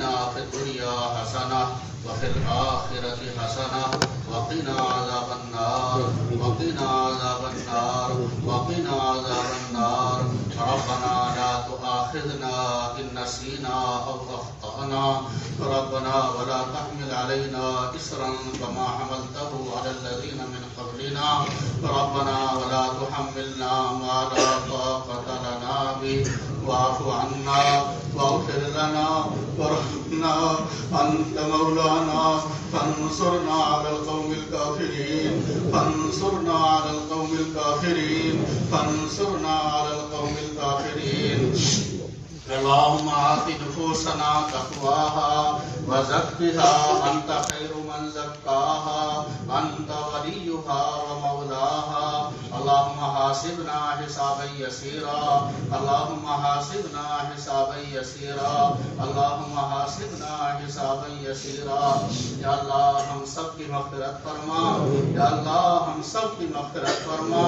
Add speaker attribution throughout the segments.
Speaker 1: آتنا في الدنيا حسنة وفي الآخرة حسنة وقنا عذاب النار وقنا عذاب النار وقنا عذاب النار ربنا لا تؤاخذنا إن نسينا أو أخطأنا ربنا ولا تحمل علينا إصرا كما حملته على الذين من قبلنا ربنا ولا تحملنا ما لا طاقة لنا به واعف عنا واغفر لنا وارحمنا أنت مولانا فانصرنا على القوم الكافرين فانصرنا على القوم الكافرين فانصرنا على القوم الكافرين اللهم آت نفوسنا تقواها وزكها أنت خير من زكاها أنت وليها ومولاها اللهم حاسبنا حسابا يسيرا اللهم حاسبنا حسابا يسيرا اللهم حاسبنا حسابا يسيرا یا اللہ ہم سب کی مغفرت فرما یا اللہ ہم سب کی مغفرت فرما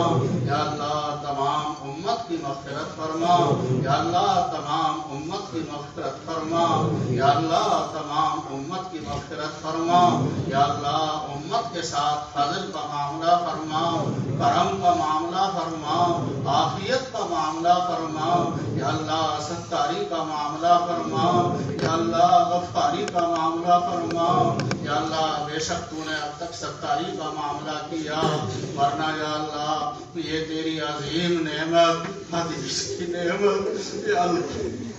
Speaker 1: یا اللہ تمام امت کی مغفرت فرما یا اللہ تمام امت کی مغفرت فرما یا اللہ تمام امت کی مغفرت فرما یا اللہ امت کے ساتھ فضل کا معاملہ فرما کرم کا معاملہ فرما عافیت کا معاملہ فرما یا اللہ ستاری کا معاملہ فرما یا اللہ غفاری کا معاملہ فرما یا اللہ بے شک تو نے اب تک ستاری کا معاملہ کیا ورنہ یا اللہ یہ تیری عظیم نعمت حدیث کی نعمت یا اللہ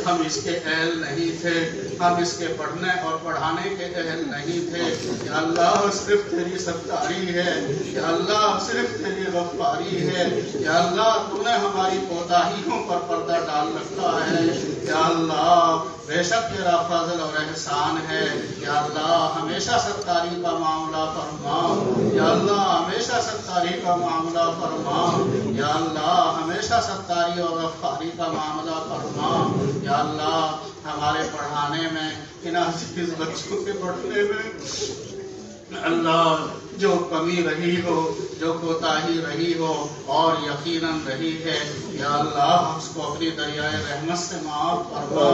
Speaker 1: ہم اس کے اہل نہیں تھے ہم اس کے پڑھنے اور پڑھانے کے اہل نہیں تھے یا اللہ صرف تیری ستاری ہے یا اللہ صرف تیری غفاری ہے یا اللہ تو نے ہماری کوتاہیوں پر پردہ ڈال رکھا ہے یا اللہ بے شک تیرا فضل اور احسان ہے یا اللہ ہمیشہ ستاری کا معاملہ فرما یا اللہ ہمیشہ ستاری کا معاملہ فرما یا اللہ ہمیشہ ستاری اور غفاری کا معاملہ فرما یا اللہ ہمارے پڑھانے میں ان عزیز بچوں کے پڑھنے میں اللہ جو کمی رہی ہو جو کوتاہی رہی ہو اور یقیناً رہی ہے یا اللہ اس کو اپنی دریائے رحمت سے معاف فرما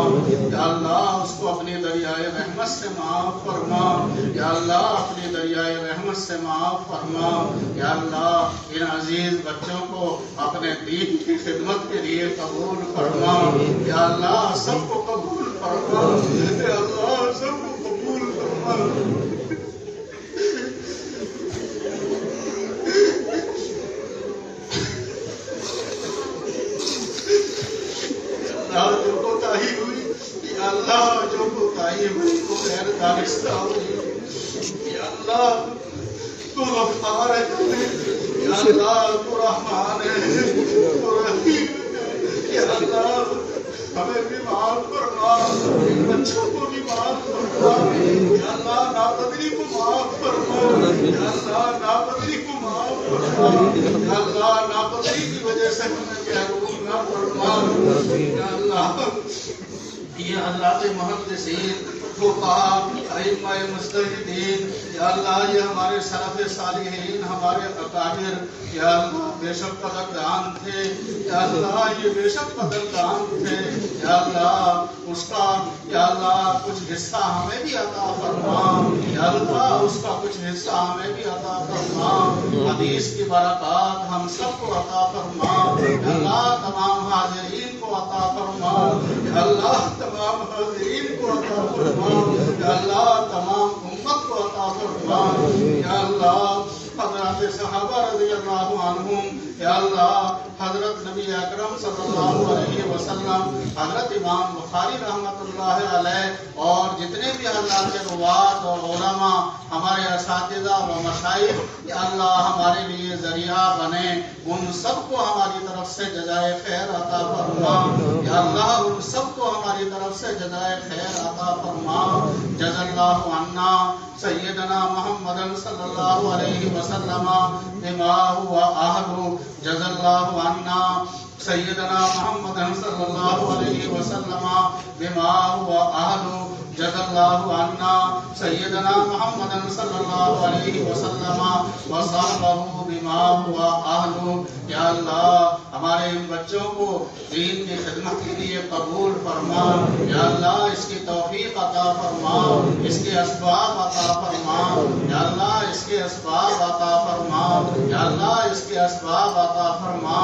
Speaker 1: یا اللہ اس کو اپنی دریائے رحمت سے معاف فرما یا اللہ اپنی دریائے رحمت سے معاف فرما یا اللہ ان عزیز بچوں کو اپنے دین کی خدمت کے لیے قبول فرما یا اللہ سب کو قبول فرما یا اللہ سب کو قبول فرما جو کوتاہی ہوئی یا اللہ جو کوتاہی ہوئی وہ غیر دانستہ ہوئی یا اللہ تو غفار ہے یا اللہ تو رحمان ہے تو رحیم ہے یا اللہ ہمیں بھی معاف فرما ان بچوں کو بھی معاف فرما یا اللہ ناقدری کو معاف فرما یا اللہ ناقدری کو معاف فرما یا اللہ ناقدری کی وجہ سے ہمیں محروم نہ فرما یا اللہ یہ حضرات محدثین فقہاء ائمہ مجتہدین یا اللہ یہ ہمارے سلف صالحین ہمارے اکابر یا اللہ بے شک قدردان تھے یا اللہ یہ بے شک قدردان تھے یا اللہ اس کا یا اللہ کچھ حصہ ہمیں بھی عطا فرما یا اللہ اس کا کچھ حصہ ہمیں بھی عطا فرما حدیث کی برکات ہم سب کو عطا فرما یا اللہ تمام حاضرین کو عطا فرما یا اللہ تمام حاضرین کو عطا فرما یا اللہ تمام امت کو عطا فرما یا اللہ حضرات صحابہ رضی اللہ عنہم یا اللہ حضرت نبی اکرم صلی اللہ علیہ وسلم حضرت امام بخاری رحمۃ اللہ علیہ اور جتنے بھی اللہ کے روات اور علماء ہمارے اساتذہ و مشائخ یا اللہ ہمارے لیے ذریعہ بنے ان سب کو ہماری طرف سے جزائے خیر عطا فرما یا اللہ ان سب کو ہماری طرف سے جزائے خیر عطا فرما جزا اللہ عنا سیدنا محمد صلی اللہ علیہ وسلم بما هو اہل جزا اللہ عنا سیدنا محمد صلی اللہ علیہ وسلم بما هو أهله. جزا الله عنا سيدنا محمد صلی اللہ علیہ وسلم وصحبہ بما هو أهله. یا اللہ ہمارے ان بچوں کو دین کی خدمت کے لیے قبول فرما. یا اللہ اس کی توفیق عطا فرما، اس کے اسباب عطا فرما. یا اللہ اس کے اسباب عطا فرما. یا اللہ اس کے اسباب عطا فرما.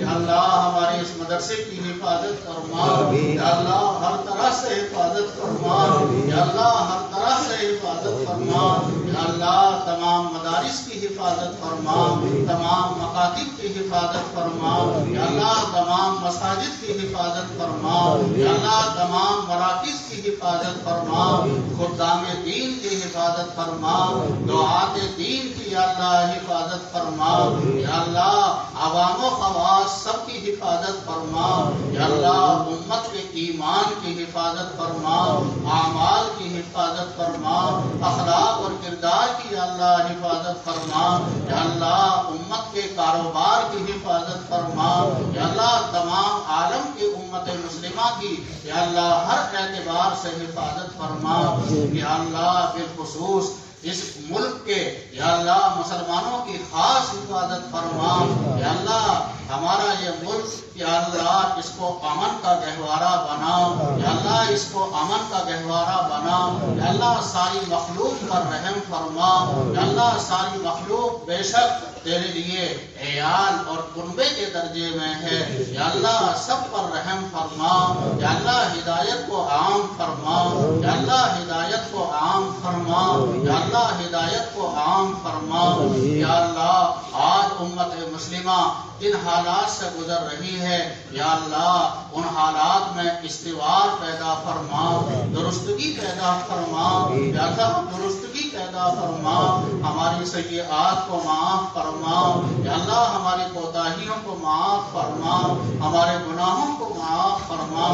Speaker 1: یا اللہ ہمارے اس مدرسے کی حفاظت فرما. یا اللہ ہر طرح سے حفاظت فرما. یا اللہ ہر طرح سے حفاظت فرما. یا اللہ تمام مدارس کی حفاظت فرما، تمام مکاتب کی حفاظت فرما. یا اللہ تمام مساجد کی حفاظت فرما. یا اللہ تمام مراکز کی حفاظت فرما. خدام دین کی حفاظت فرما، دعات دین کی یا اللہ حفاظت فرما. یا اللہ عوام و خواص سب کی حفاظت فرما. یا اللہ امت کے ایمان کی حفاظت فرما، اعمال کی حفاظت فرما، اخلاق اور کردار کی یا اللہ حفاظت فرما. یا اللہ امت کے کاروبار کی حفاظت فرما. یا اللہ تمام عالم کی امت مسلمہ کی یا اللہ ہر اعتبار سے حفاظت فرما. یا اللہ بالخصوص اس ملک کے یا اللہ مسلمانوں کی خاص حفاظت فرما. یا اللہ ہمارا یہ ملک یا اللہ اس کو امن کا گہوارہ بنا. یا اللہ اس کو امن کا گہوارہ بنا. یا اللہ ساری مخلوق پر رحم فرما. یا اللہ ساری مخلوق بے شک تیرے لیے عیال اور کنبے کے درجے میں ہے. یا اللہ سب پر رحم فرما. یا اللہ ہدایت کو عام فرما. یا اللہ ہدایت کو عام فرما. یا اللہ ہدایت کو عام فرما. یا اللہ آج امت مسلمہ جن حالات سے گزر رہی ہے یا اللہ ان حالات میں استوار پیدا فرما، درستگی پیدا فرما. یا اللہ درستگی پیدا فرما، ہماری سیئات کو معاف فرما. یا اللہ ہماری کوتاہیوں کو معاف فرما، ہمارے گناہوں کو معاف فرما.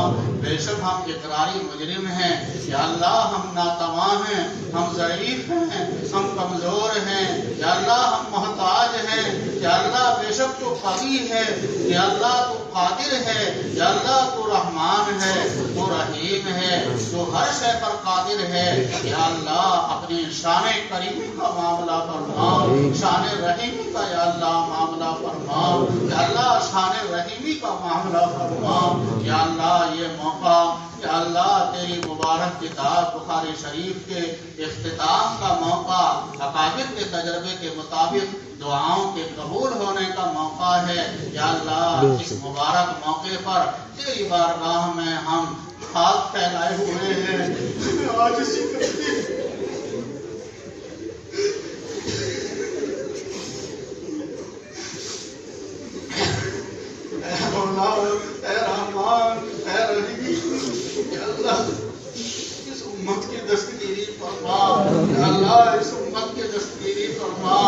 Speaker 1: بے شک ہم اقراری مجرم ہیں یا اللہ ہم ناتواں ہیں، ہم ضعیف ہیں، ہم کمزور ہیں. یا اللہ ہم محتاج ہیں. یا اللہ بے شک تو قوی ہے. یا اللہ تو قادر ہے. یا اللہ تو رحمان ہے، تو رحیم ہے، تو ہر شے پر قادر ہے. یا اللہ اپنی شان کریمی کا معاملہ فرما، شان رحیمی کا یا اللہ معاملہ فرما. یا اللہ شان رحیمی کا معاملہ فرما. یا اللہ یہ موقع یا اللہ تیری مبارک کتاب بخاری شریف کے اختتام کا موقع، اکابر کے تجربے کے مطابق دعاؤں کے قبول ہونے کا موقع ہے. یا اللہ اس مبارک موقع پر تیری بارگاہ میں ہم ہاتھ پھیلائے ہوئے ہیں. آج اسی اے رحمان اے رحیم، یا اللہ اس امت کی دستگیری فرما. یا اللہ اس امت کی دستگیری فرما.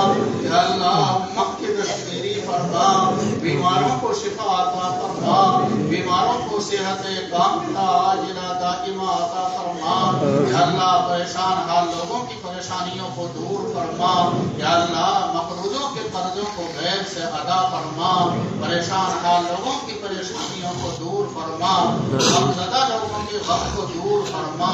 Speaker 1: یا اللہ امت کی دستگیری فرما. بیماروں کو شفا عطا فرما، بیماروں کو صحت کاملہ عاجلہ دائمہ عطا فرما. یا اللہ پریشان حال لوگوں کی پریشانیوں کو دور فرما. یا اللہ مقروضوں کے قرضوں کو غیر سے ادا فرما. پریشان حال لوگوں کی پریشانیوں کو دور فرما. غمزدہ لوگوں کے غم کو دور فرما.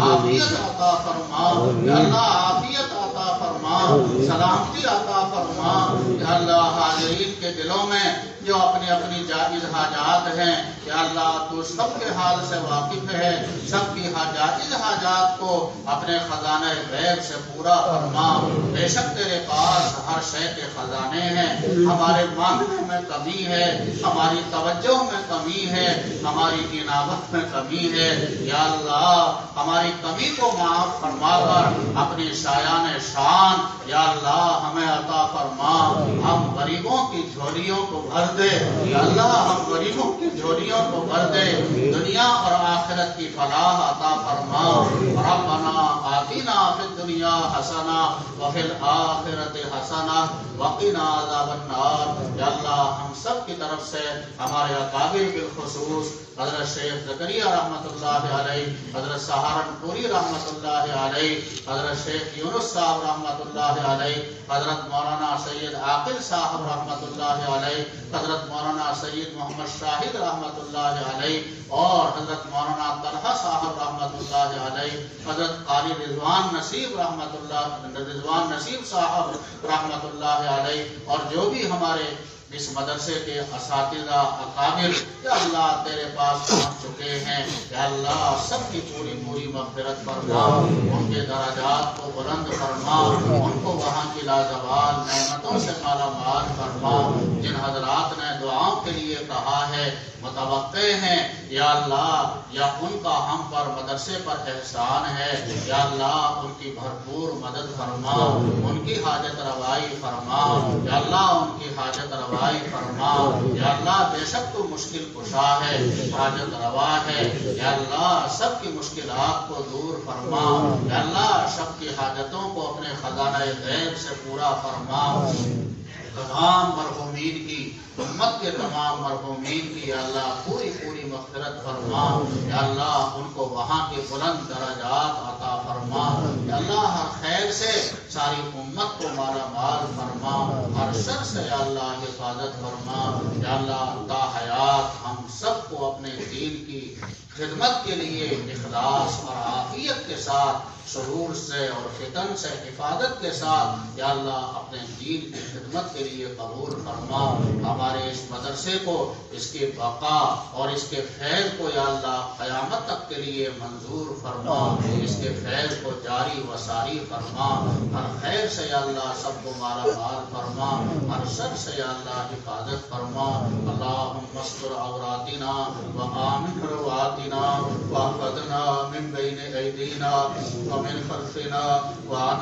Speaker 1: عافیت عطا فرما. یا اللہ عافیت عطا فرما، سلامتی عطا فرما. یا اللہ حاضرین کے دلوں میں جو اپنی اپنی جائز حاجات ہیں یا اللہ تو سب کے حال سے واقف ہے. سب کی جائز حاجات کو اپنے خزانہ غیب سے پورا فرما. بے شک تیرے پاس ہر شے کے خزانے ہیں. ہمارے مانگنے میں کمی ہے، ہماری توجہ میں کمی ہے، ہماری انابت میں کمی ہے. یا اللہ ہماری کمی کو معاف فرما کر اپنی شایان شان یا اللہ ہمیں عطا فرما. ہم غریبوں کی جھولیوں کو بھر دے. یا اللہ ہم غریبوں کی جھولیوں کو بھر دے. دنیا اور آخرت کی فلاح عطا فرما. ربنا آتنا فی الدنیا حسنہ وفی الآخرۃ حسنہ وقنا عذاب النار. یا اللہ ہم سب کی طرف سے ہمارے اکابر بالخصوص حضرت شیخ زکریا رحمۃ اللہ علیہ، حضرت سہارنپوری رحمۃ اللہ علیہ، حضرت شیخ یونس صاحب رحمۃ اللہ علیہ، حضرت مولانا سید عاقل صاحب رحمۃ اللہ علیہ، حضرت مولانا سید محمد شاہد رحمۃ اللہ علیہ اور حضرت مولانا طلحہ صاحب رحمۃ اللہ علیہ، حضرت قاری رضوان نصیب صاحب رحمۃ اللہ علیہ، اور جو بھی ہمارے اس مدرسے کے اساتذہ اکابر یا اللہ تیرے پاس پہنچ چکے ہیں، یا اللہ سب کی پوری مغفرت فرما، ان کے درجات کو بلند فرما، ان کو وہاں کی لازوال نعمتوں سے مالا مال فرما۔ جن حضرات نے دعاؤں کے لیے کہا ہے، متوقع ہیں یا اللہ، یا ان کا ہم پر مدرسے پر احسان ہے، یا اللہ ان کی بھرپور مدد فرما، ان کی حاجت روائی فرما، یا اللہ ان کی حاجت روائی فرما، یا اللہ بے شک تو مشکل کشا ہے، حاجت روا ہے، یا اللہ سب کی مشکلات کو دور فرما، یا اللہ سب کی حاجتوں کو اپنے خزانہ غیب سے پورا فرما۔ تمام مرحومین کی، امت کے تمام مرحومین کی یا اللہ پوری مغفرت فرما، یا اللہ ان کو وہاں کے بلند درجات عطا فرما، یا اللہ ہر خیر سے ساری امت کو مالا مال فرما، ہر شر سے یا اللہ حفاظت فرما، یا اللہ تا حیات ہم سب کو اپنے دین کی خدمت کے لیے اخلاص اور عافیت کے ساتھ، شرور سے اور فتن سے حفاظت کے ساتھ یا اللہ اپنے دین کی خدمت کے لیے قبول فرما۔ ہمارے اس مدرسے کو، اس کی بقا اور اس کے فیض کو یا اللہ قیامت تک کے لیے منظور فرما، اس کے فیض کو جاری و ساری فرما، ہر خیر سے یا اللہ سب کو مالا مال فرما، ہر شر سے یا اللہ حفاظت فرما۔ اللہم استر عوراتنا وآمن رواتنا واحفظنا من بین ایدینا ومن خلفنا وعن